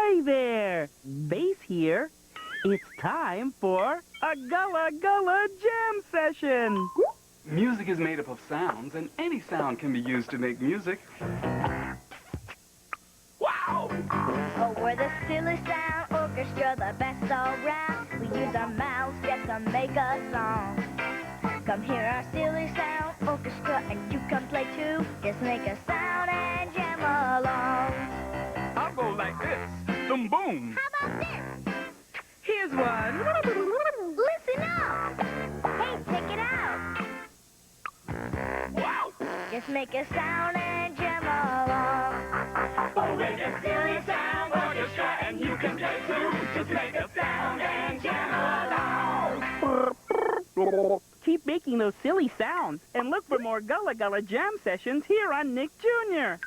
Hi there, Bass here. It's time for a Gullah Gullah jam session. Music is made up of sounds, and any sound can be used to make music. Wow! Oh, we're the silly sound orchestra, the best all round. We use our mouths just to make a song. Come hear our silly sound orchestra, and you can play too. Just make a sound and jam along. I'll go like this. Boom, boom. How about this? Here's one. Listen up! Hey, check it out! Wow! Just make a sound and jam along. Oh, we're the silly sound orchestra, and you can play too. Just make a sound and jam along. Keep making those silly sounds and look for more Gullah Gullah jam sessions here on Nick Jr.